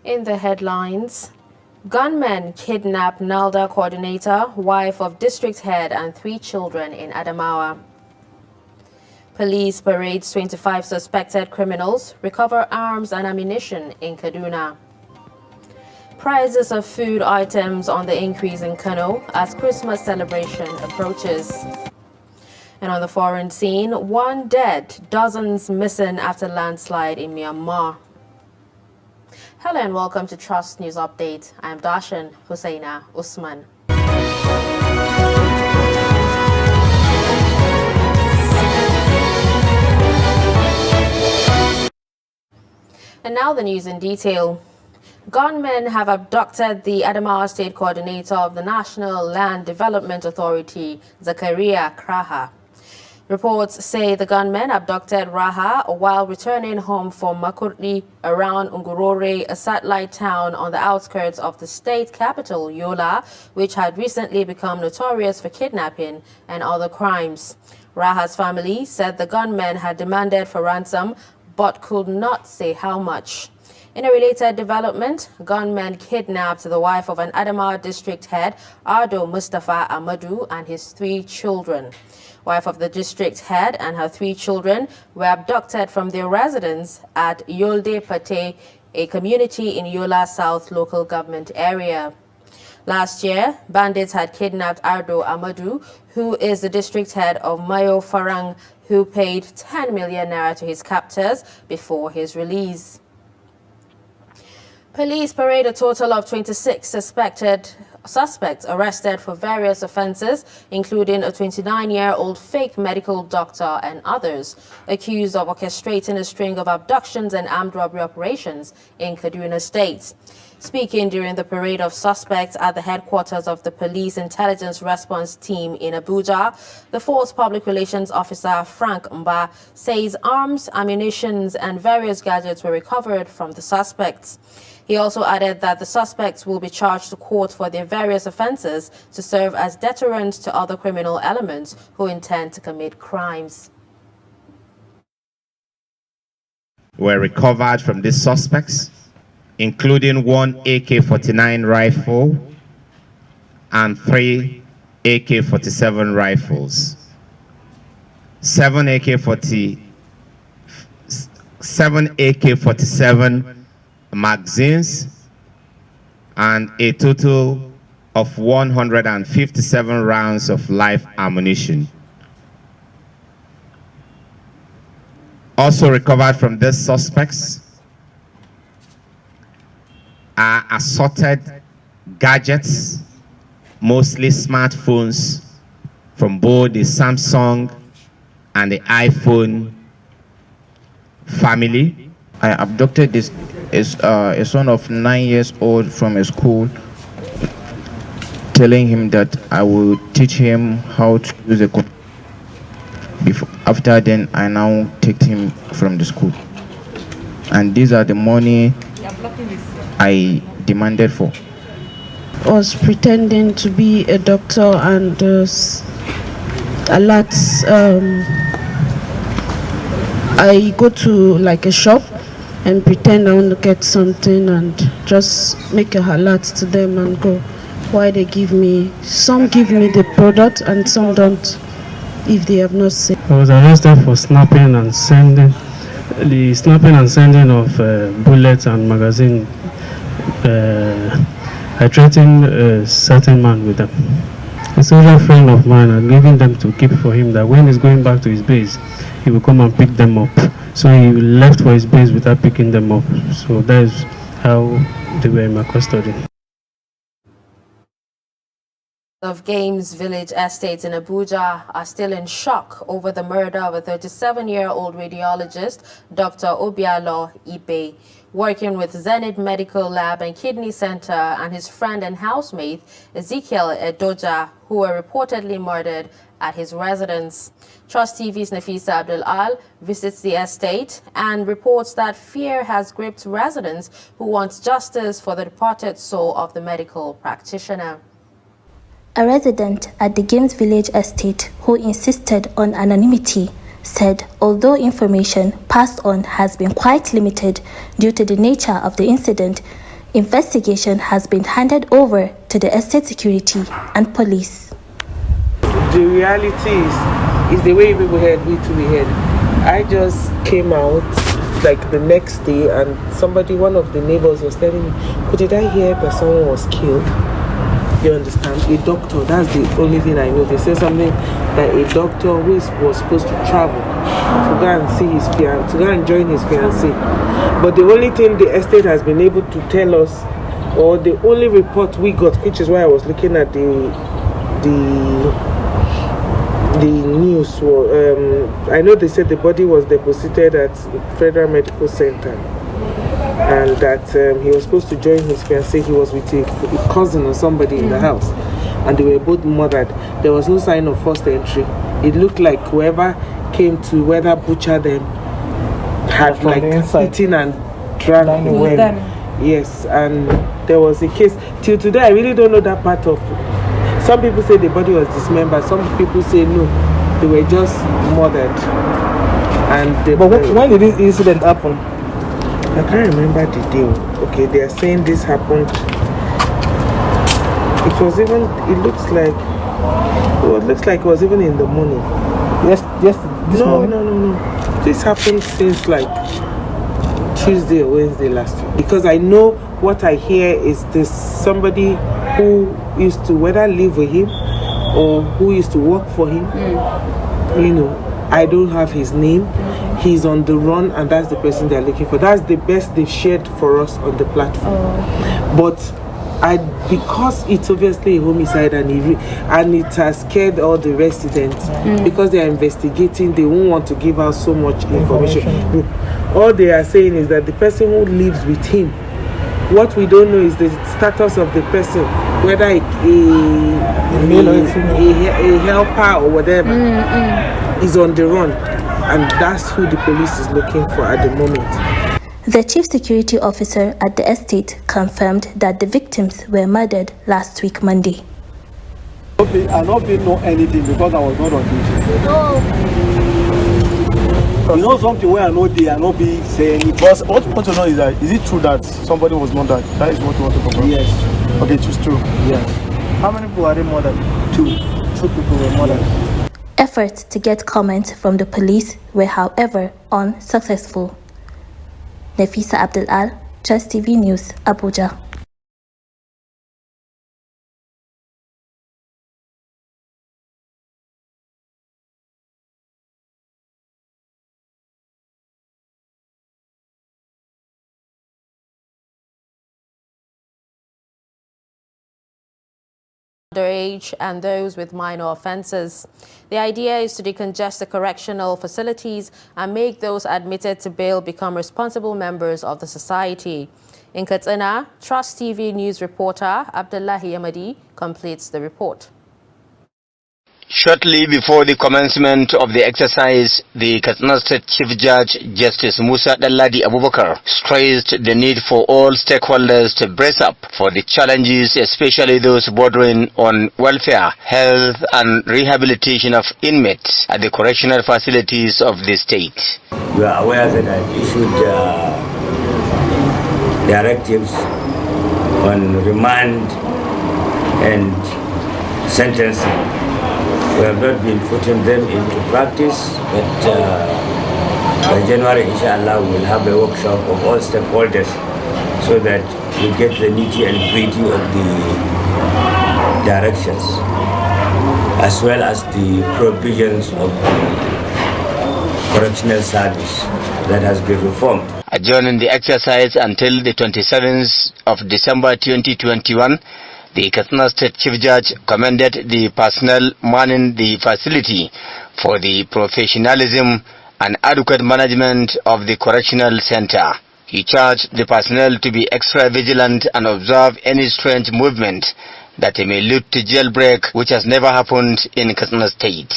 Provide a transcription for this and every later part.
In the headlines, gunmen kidnap NALDA coordinator, wife of district head and 3 children in Adamawa. Police parades 25 suspected criminals, recover arms and ammunition in Kaduna. Prices of food items on the increase in Kano as Christmas celebration approaches. And on the foreign scene, 1 dead, dozens missing after landslide in Myanmar. Hello and welcome to Trust News Update. I am Darshan Hussaina Usman. And now the news in detail. Gunmen have abducted the Adamawa State Coordinator of the National Land Development Authority, Zakaria Kraha. Reports say the gunmen abducted Raha while returning home from Makurdi around Ngurore, a satellite town on the outskirts of the state capital, Yola, which had recently become notorious for kidnapping and other crimes. Raha's family said the gunmen had demanded for ransom but could not say how much. In a related development, gunmen kidnapped the wife of an Adamawa district head, Ardo Mustafa Amadu, and his 3 children. Wife of the district head and her 3 children were abducted from their residence at Yolde Pate, a community in Yola South local government area. Last year, bandits had kidnapped Ardo Amadu, who is the district head of Mayo Farang, who paid 10 million naira to his captors before his release. Police parade a total of 26 suspects arrested for various offenses, including a 29-year-old fake medical doctor and others, accused of orchestrating a string of abductions and armed robbery operations in Kaduna State. Speaking during the parade of suspects at the headquarters of the Police Intelligence Response Team in Abuja, the Force Public Relations Officer Frank Mba says arms, ammunition, and various gadgets were recovered from the suspects. He also added that the suspects will be charged to court for their various offenses to serve as deterrent to other criminal elements who intend to commit crimes. Were recovered from these suspects, including 1 AK-49 rifle and 3 AK-47 rifles, 7 AK-47 magazines, and a total of 157 rounds of live ammunition. Also recovered from these suspects are assorted gadgets, mostly smartphones from both the Samsung and the iPhone family. I abducted a son of 9 years old from a school, telling him that I will teach him how to use a computer. After then, I now take him from the school. And these are the money I demanded for. I was pretending to be a doctor and I go to like a shop and pretend I want to get something and just make a alert to them and go. Why they give me, some give me the product and some don't if they have not seen. I was arrested for snapping and sending of bullets and magazine. I threatened a certain man with them. A soldier friend of mine had given them to keep for him that when he's going back to his base, he will come and pick them up. So he left for his base without picking them up. So that is how they were in my custody. Of Games Village Estate in Abuja are still in shock over the murder of a 37-year-old radiologist, Dr. Obialo Ibe, working with Zenith Medical Lab and Kidney Center, and his friend and housemate, Ezekiel Edoja, who were reportedly murdered at his residence. Trust TV's Nafisa Abdul Al visits the estate and reports that fear has gripped residents who want justice for the departed soul of the medical practitioner. A resident at the Games Village estate who insisted on anonymity said although information passed on has been quite limited due to the nature of the incident, Investigation has been handed over to the estate security and police. The reality is the way people heard, we too we heard. I just came out like the next day and one of the neighbors was telling me, but did I hear that someone was killed? You understand? A doctor, that's the only thing I know. They said something that a doctor who was supposed to travel to go and see his fiancée, to go and join his fiancée. But the only thing the estate has been able to tell us, or the only report we got, which is why I was looking at the news, I know they said the body was deposited at Federal Medical Center and that he was supposed to join his fiancée. He was with a cousin or somebody in the house and they were both murdered. There was no sign of forced entry. It looked like whoever came to whether butcher them had like eaten and drank with them. Yes, and there was a case. Till today, I really don't know that part of. Some people say the body was dismembered. Some people say no, they were just murdered. And but when did this incident happen? I can't remember the day. Okay, they are saying this happened. It was even. It looks like it was even in the morning. Yes. This morning? No. This happened since like Tuesday or Wednesday last week. Because I know what I hear is this somebody who used to whether live with him or who used to work for him. You know, I don't have his name. He's on the run and that's the person they're looking for. That's the best they've shared for us on the platform. But because it's obviously a homicide and it has scared all the residents because they are investigating, they won't want to give out so much information. All they are saying is that the person who lives with him, what we don't know is the status of the person, whether a helper or whatever is on the run, and that's who the police is looking for at the moment. The chief security officer at the estate confirmed that the victims were murdered last week Monday. I don't know anything because I was not on duty. You know something where I know they are not be saying it. But what you want to know is that is it true that somebody was murdered? That is what you want to confirm. Yes. Okay, it is true. Yes. How many people are they murdered? 2 people were murdered. Efforts to get comment from the police were, however, unsuccessful. Nafisa Abdul Al, Trust TV News, Abuja. Underage and those with minor offences. The idea is to decongest the correctional facilities and make those admitted to bail become responsible members of the society. In Katsina, Trust TV News reporter Abdullahi Yamadi completes the report. Shortly before the commencement of the exercise, the Katsina State Chief Judge Justice Musa Dalladi Abubakar stressed the need for all stakeholders to brace up for the challenges, especially those bordering on welfare, health and rehabilitation of inmates at the correctional facilities of the state. We are aware that I issued directives on remand and sentencing. We have not been putting them into practice, but by January, inshallah, we will have a workshop of all stakeholders so that we get the nitty and gritty of the directions, as well as the provisions of the correctional service that has been reformed. Adjourning the exercise until the 27th of December 2021, the Katsina State Chief Judge commended the personnel manning the facility for the professionalism and adequate management of the correctional center. He charged the personnel to be extra vigilant and observe any strange movement that may lead to jailbreak, which has never happened in Katsina State.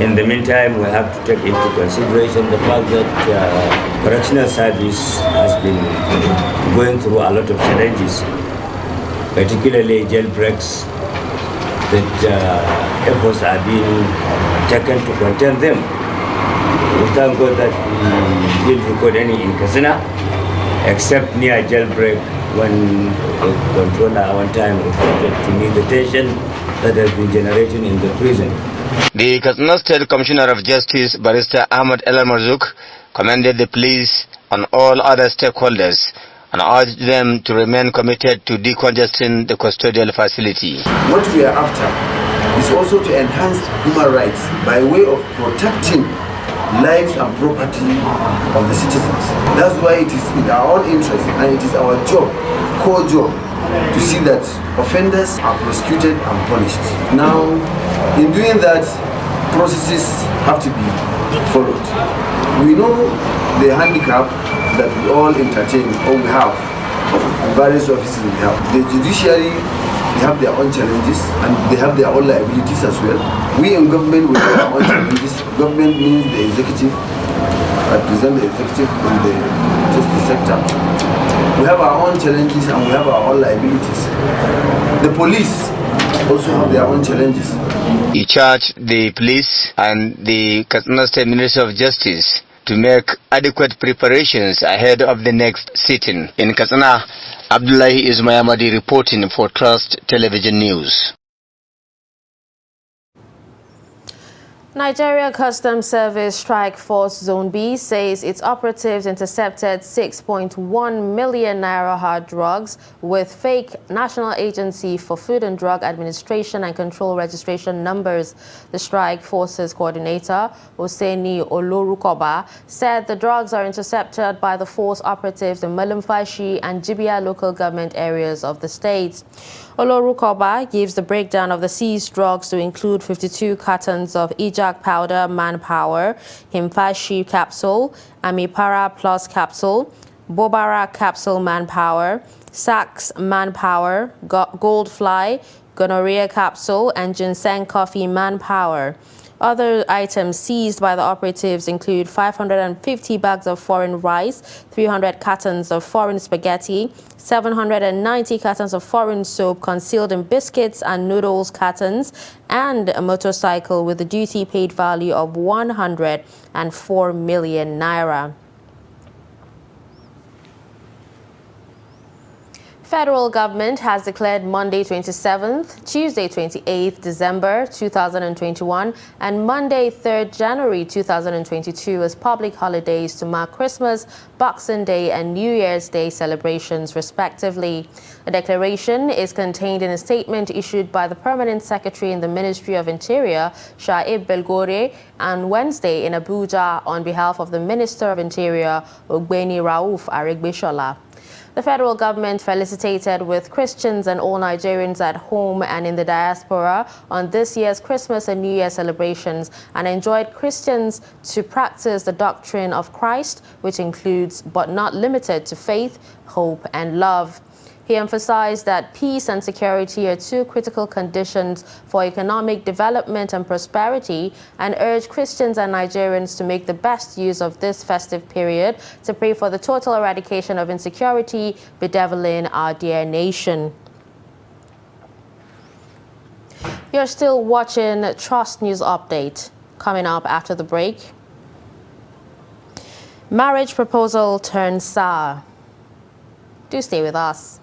In the meantime, we have to take into consideration the fact that correctional service has been going through a lot of challenges, particularly jailbreaks, that efforts are being taken to contain them. We thank God that we didn't record any in Katsina, except near jailbreak when the controller at one time reported to me the tension that has been generating in the prison. The Katsina State Commissioner of Justice, Barrister Ahmad El Marzouk, commended the police and all other stakeholders and urged them to remain committed to decongesting the custodial facility. What we are after is also to enhance human rights by way of protecting lives and property of the citizens. That's why it is in our own interest and it is our job, core job, to see that offenders are prosecuted and punished. Now, in doing that, processes have to be followed. We know the handicap that we all entertain or we have in various offices we have. The judiciary, they have their own challenges and they have their own liabilities as well. We in government, we have our own challenges. Government means the executive, represent the executive in the justice sector. We have our own challenges and we have our own liabilities. The police also have their own challenges. He charged the police and the Katsina State Ministry of Justice to make adequate preparations ahead of the next sitting. In Katsina, Abdullahi Ismayamadi reporting for Trust Television News. Nigeria Customs Service Strike Force Zone B says its operatives intercepted 6.1 million naira hard drugs with fake National Agency for Food and Drug Administration and Control registration numbers. The Strike Forces coordinator, Oseni Olorukoba, said the drugs are intercepted by the force operatives in Malumfashi and Jibia local government areas of the state. Olorukoba gives the breakdown of the seized drugs to include 52 cartons of Ijak powder Manpower, Himfashi capsule, Amipara Plus capsule, Bobara capsule Manpower, Sax Manpower, Goldfly, Gonorrhea capsule, and Ginseng coffee Manpower. Other items seized by the operatives include 550 bags of foreign rice, 300 cartons of foreign spaghetti, 790 cartons of foreign soap concealed in biscuits and noodles cartons, and a motorcycle with a duty paid value of 104 million naira. Federal government has declared Monday 27th, Tuesday 28th December 2021 and Monday 3rd January 2022 as public holidays to mark Christmas, Boxing Day and New Year's Day celebrations respectively. The declaration is contained in a statement issued by the Permanent Secretary in the Ministry of Interior, Shaib Belgore, on Wednesday in Abuja on behalf of the Minister of Interior, Ogbeni Rauf Aregbesola. The federal government felicitated with Christians and all Nigerians at home and in the diaspora on this year's Christmas and New Year celebrations and enjoined Christians to practice the doctrine of Christ, which includes but not limited to faith, hope, and love. He emphasized that peace and security are two critical conditions for economic development and prosperity and urged Christians and Nigerians to make the best use of this festive period to pray for the total eradication of insecurity bedeviling our dear nation. You're still watching Trust News Update. Coming up after the break. Marriage proposal turns sour. Do stay with us.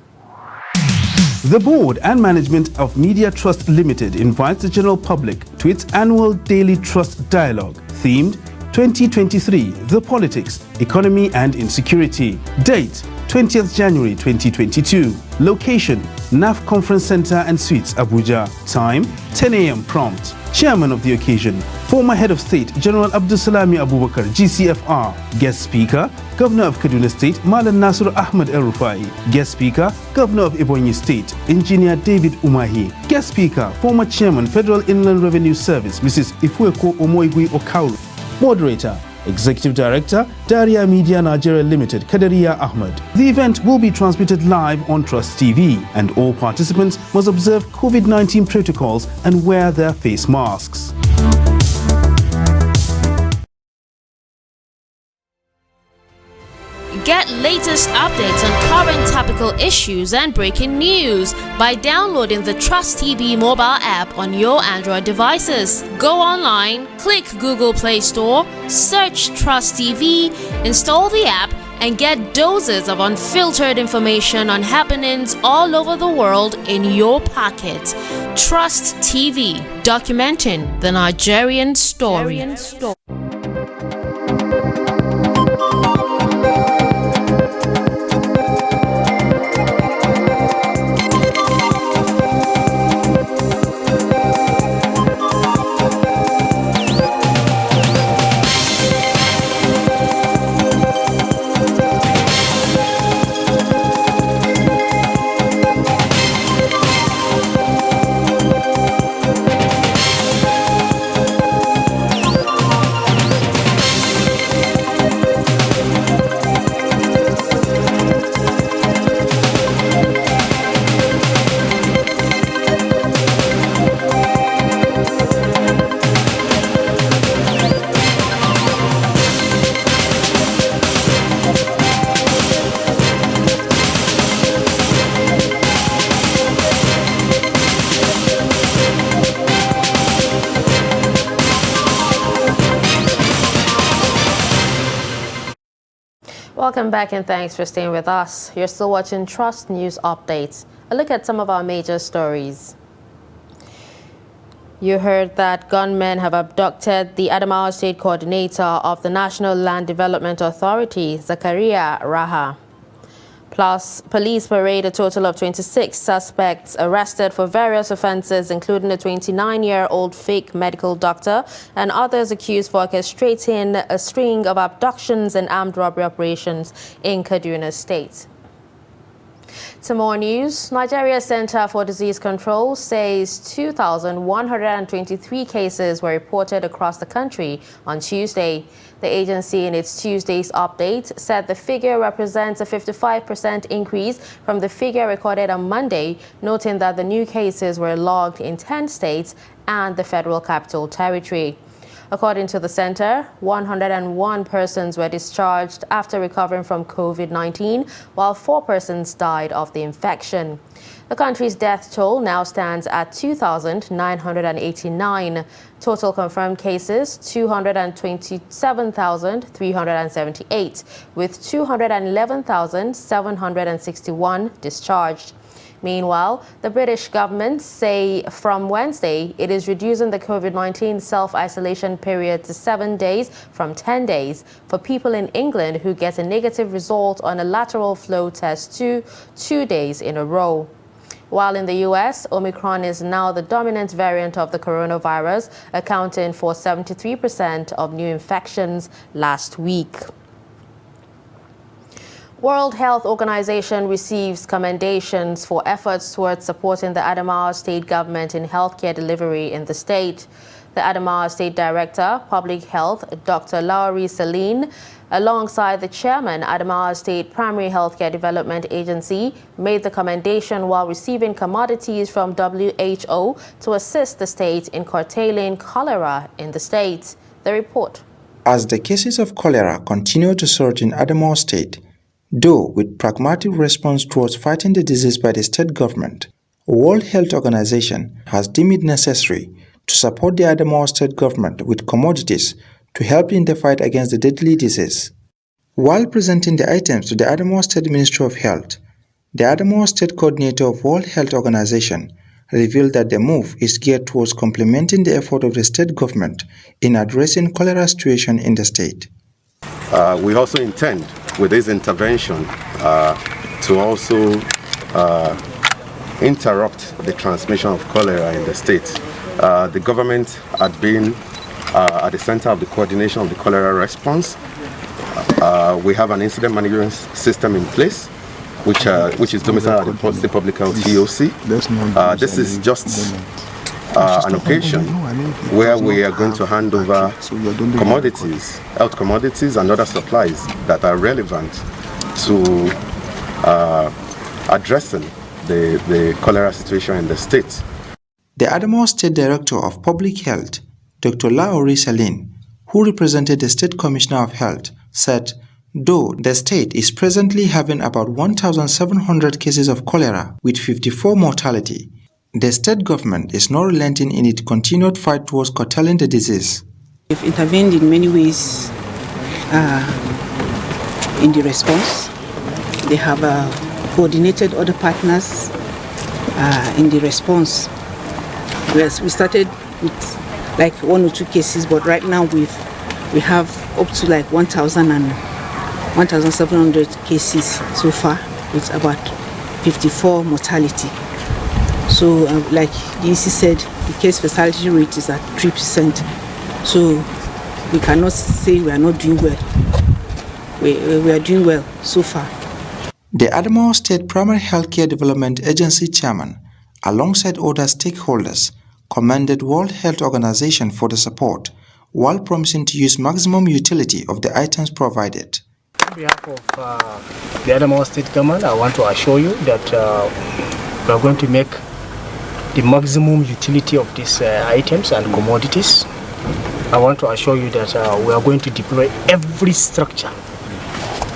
The board and management of Media Trust Limited invites the general public to its annual Daily Trust Dialogue, themed 2023, The Politics, Economy and Insecurity. Date, 20th January 2022. Location, NAF Conference Center and Suites, Abuja. Time, 10 a.m. prompt. Chairman of the occasion, former Head of State, General Abdulsalami Abubakar, GCFR. Guest Speaker, Governor of Kaduna State, Malan Nasir Ahmed El-Rufai. Guest Speaker, Governor of Ebonyi State, Engineer David Umahi. Guest Speaker, former Chairman, Federal Inland Revenue Service, Mrs. Ifueko Omoigui Okauru. Moderator, Executive Director, Daria Media Nigeria Limited, Kadaria Ahmed. The event will be transmitted live on Trust TV, and all participants must observe COVID-19 protocols and wear their face masks. Get latest updates on current topical issues and breaking news by downloading the Trust TV mobile app on your Android devices. Go online, click Google Play Store, search Trust TV, install the app, and get doses of unfiltered information on happenings all over the world in your pocket. Trust TV, documenting the Nigerian story. Welcome back and thanks for staying with us. You're still watching Trust News Updates. A look at some of our major stories. You heard that gunmen have abducted the Adamawa State Coordinator of the National Land Development Authority, Zakaria Raha. Plus, police parade a total of 26 suspects arrested for various offenses, including a 29-year-old fake medical doctor and others accused for orchestrating a string of abductions and armed robbery operations in Kaduna State. To more news, Nigeria's Center for Disease Control says 2,123 cases were reported across the country on Tuesday. The agency, in its Tuesday's update, said the figure represents a 55% increase from the figure recorded on Monday, noting that the new cases were logged in 10 states and the Federal Capital Territory. According to the center, 101 persons were discharged after recovering from COVID-19, while 4 persons died of the infection. The country's death toll now stands at 2,989. Total confirmed cases, 227,378, with 211,761 discharged. Meanwhile, the British government say from Wednesday it is reducing the COVID-19 self-isolation period to 7 days from 10 days for people in England who get a negative result on a lateral flow test to 2 days in a row. While in the U.S., Omicron is now the dominant variant of the coronavirus, accounting for 73% of new infections last week. World Health Organization receives commendations for efforts towards supporting the Adamawa State government in healthcare delivery in the state. The Adamawa State Director, Public Health, Dr. Lowry Saline, alongside the chairman, Adamawa State Primary Healthcare Development Agency, made the commendation while receiving commodities from WHO to assist the state in curtailing cholera in the state. The report. As the cases of cholera continue to surge in Adamawa State, though with pragmatic response towards fighting the disease by the state government, World Health Organization has deemed it necessary to support the Adamawa State government with commodities to help in the fight against the deadly disease. While presenting the items to the Adamawa State Ministry of Health, the Adamawa State Coordinator of World Health Organization revealed that the move is geared towards complementing the effort of the state government in addressing cholera situation in the state. We also intend with this intervention to also interrupt the transmission of cholera in the state. The government had been at the center of the coordination of the cholera response. We have an incident management system in place, which is domiciled at the State Public Health TOC. This is just an occasion where we are going to hand over commodities, health commodities and other supplies that are relevant to addressing the cholera situation in the state. The Adamawa State Director of Public Health, Dr. Lowry Saline, who represented the State Commissioner of Health, said, though the state is presently having about 1,700 cases of cholera with 54 mortality, the state government is not relenting in its continued fight towards curtailing the disease. We've intervened in many ways in the response. They have coordinated other partners in the response. We started with like 1 or 2 cases, but right now we have up to like 1,700 cases so far, with about 54 mortality. So like the EC said, the case fatality rate is at 3%. So we cannot say we are not doing well. We are doing well so far. The Adamawa State Primary Healthcare Development Agency chairman, alongside other stakeholders, commended World Health Organization for the support, while promising to use maximum utility of the items provided. On behalf of the Adamawa State Government, I want to assure you that we are going to make the maximum utility of these items and commodities. I want to assure you that we are going to deploy every structure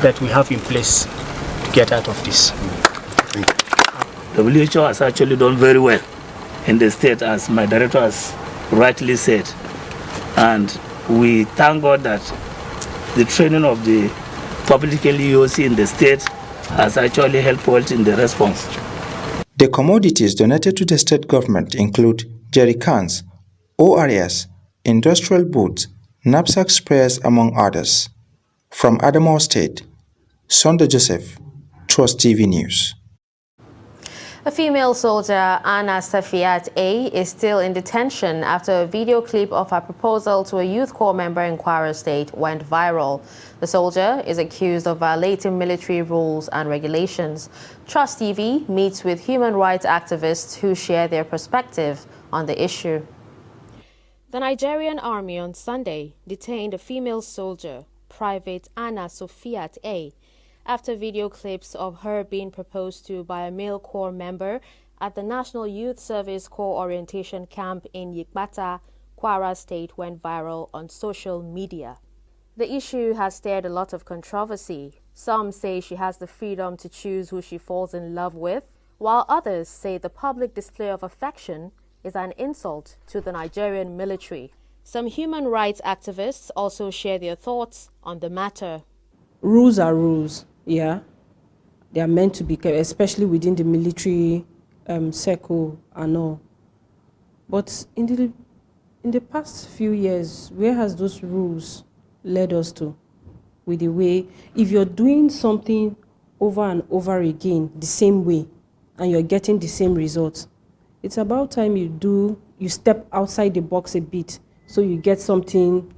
that we have in place to get out of this. WHO has actually done very well in the state, as my director has rightly said. And we thank God that the training of the public LEOC in the state has actually helped us in the response. The commodities donated to the state government include jerry cans, ORS, industrial boots, knapsack sprayers, among others. From Adamawa State, Sonda Joseph, Trust TV News. A female soldier, Anna Safiat A, is still in detention after a video clip of her proposal to a youth corps member in Kwara State went viral. The soldier is accused of violating military rules and regulations. Trust TV meets with human rights activists who share their perspective on the issue. The Nigerian Army on Sunday detained a female soldier, Private Anna Safiat A, after video clips of her being proposed to by a male corps member at the National Youth Service Corps Orientation Camp in Yikbata, Kwara State went viral on social media. The issue has stirred a lot of controversy. Some say she has the freedom to choose who she falls in love with, while others say the public display of affection is an insult to the Nigerian military. Some human rights activists also share their thoughts on the matter. Rules are rules. Yeah, they are meant to be kept, especially within the military circle and all. But in the past few years, where has those rules led us to? With the way, if you're doing something over and over again the same way, and you're getting the same results, it's about time you step outside the box a bit, so you get something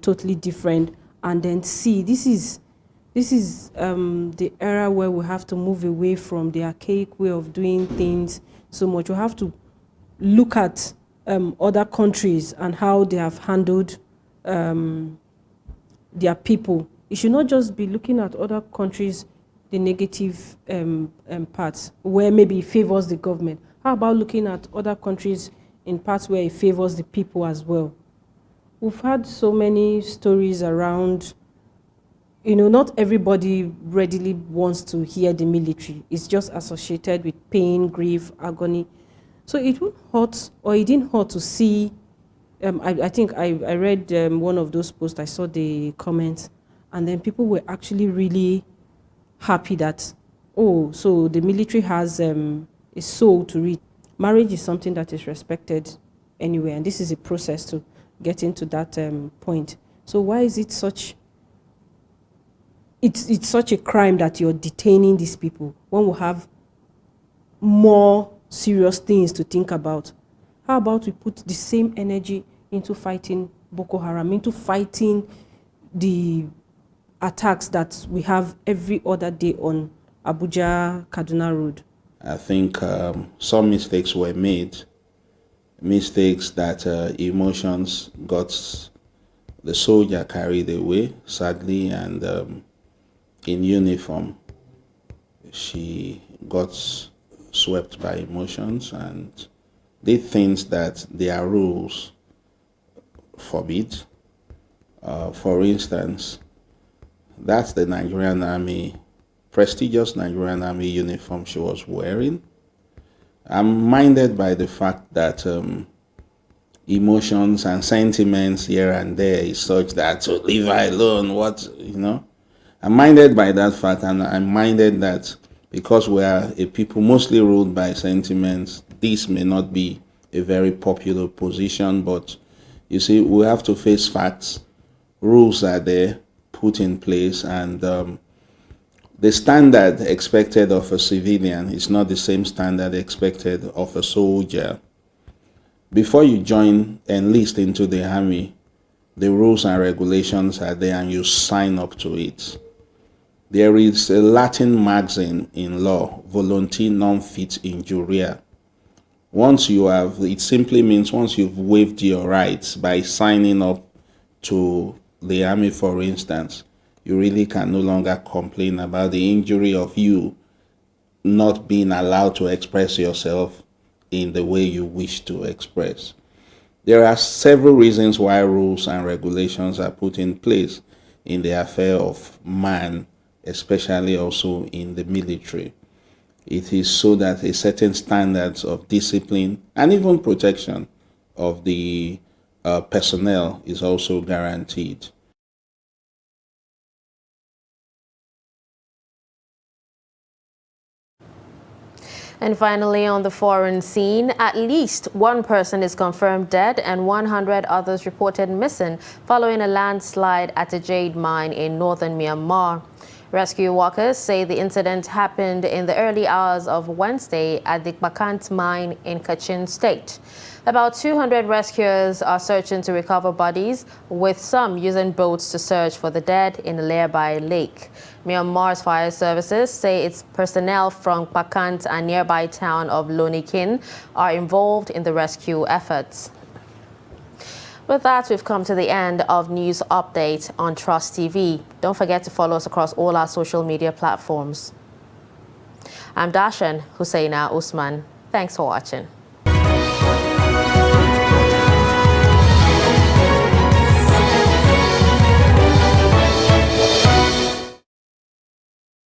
totally different, and then see this is the era where we have to move away from the archaic way of doing things so much. We have to look at other countries and how they have handled their people. You should not just be looking at other countries, the negative parts, where maybe it favors the government. How about looking at other countries in parts where it favors the people as well? We've had so many stories around. Not everybody readily wants to hear the military. It's just associated with pain, grief, agony. So it won't hurt, or it didn't hurt to see. I think I read one of those posts. I saw the comments, and then people were actually really happy that, oh, so the military has a soul to read. Marriage is something that is respected anyway, and this is a process to get into that point. So why is it such? It's such a crime that you're detaining these people when we have more serious things to think about. How about we put the same energy into fighting Boko Haram, into fighting the attacks that we have every other day on Abuja-Kaduna Road? I think some mistakes were made, mistakes that emotions got the soldier carried away, sadly, and in uniform, she got swept by emotions and did things that their rules forbid. For instance, that's the Nigerian Army, prestigious Nigerian Army uniform she was wearing. I'm minded by the fact that emotions and sentiments here and there is such that to leave her alone, I'm minded by that fact, and I'm minded that because we are a people mostly ruled by sentiments, this may not be a very popular position, but you see, we have to face facts. Rules are there, put in place, and the standard expected of a civilian is not the same standard expected of a soldier. Before you enlist into the army, the rules and regulations are there and you sign up to it. There is a Latin maxim in law, voluntas non fit injuria. It simply means once you've waived your rights by signing up to the army, for instance, you really can no longer complain about the injury of you not being allowed to express yourself in the way you wish to express. There are several reasons why rules and regulations are put in place in the affair of man, especially also in the military. It is so that a certain standards of discipline and even protection of the personnel is also guaranteed. And finally, on the foreign scene, at least one person is confirmed dead and 100 others reported missing following a landslide at a jade mine in northern Myanmar. Rescue workers say the incident happened in the early hours of Wednesday at the Bakant mine in Kachin State. About 200 rescuers are searching to recover bodies, with some using boats to search for the dead in a nearby lake. Myanmar's fire services say its personnel from Pakant and nearby town of Lonikin are involved in the rescue efforts. With that, we've come to the end of News Update on Trust TV. Don't forget to follow us across all our social media platforms. I'm Dashan Husseina Usman. Thanks for watching.